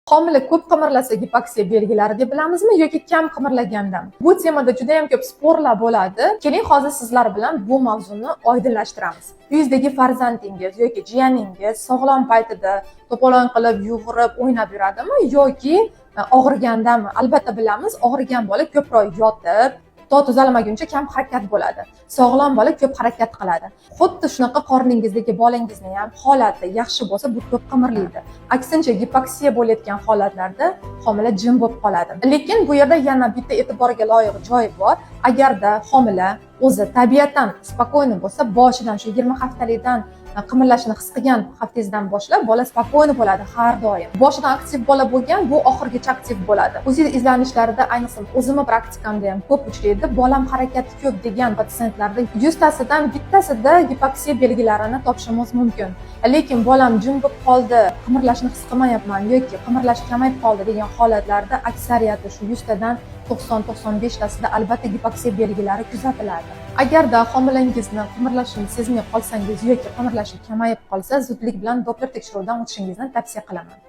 Homila ko'p qimirlasa gipoksiya belgilari deb bilamizmi yoki kam qimirlagandami? Bu temada juda ham ko'p sporlar bo'ladi. Keling, hozir sizlar bilan bu mavzuni oydinlashtiramiz. Uyingizdagi farzandingiz yoki jiyaningiz sog'lom paytida to'polon qilib, yugurib, o'ynab yuradimi yoki og'rigandami? Albatta bilamiz, og'rigan bola ko'proq yotib, to tuzalmaguncha kam harakat bo'ladi. Sog'lom bola ko'p harakat qiladi. Xuddi shunaqa qorningizdagi bolangizni ham holati yaxshi bo'lsa, bu ko'p qimirlaydi. Aksincha, gipoksiya bo'layotgan holatlarda homila jim bo'lib qoladi. Lekin bu yerda yana bitta e'tiborga loyiq joy bor. Agarda homila o'zi tabiatan spokойно bo'lsa, boshidan shu 20 haftalikdan qimirlashni his qilgan haftangizdan boshlab bola spokойно bo'ladi har doim. Boshidan aktiv bola bo'lgan, bu oxirigacha aktiv bo'ladi. O'zingiz izlanishlarida, ayniqsa o'zimni praktikamda ham ko'p uchraydi. Bolam harakati ko'p degan patsientlarda 100 tasidan bittasida gipoksiya belgilarini topishimiz mumkin. Lekin bolam jim bo'lib qoldi, qimirlashni his qilmayapman yoki qimirlash kamayib qoldi degan holatlarda aksariyati shu 100 tadan 90-95 tasida albatta gipoksiya belgilari kuzatiladi. Agarda homilangizni qimirlashini sezmay qolsangiz yoki qimirlashi kamayib qolsa, zudlik bilan doppler tekshiruvidan o'tishingizni tavsiya qilaman.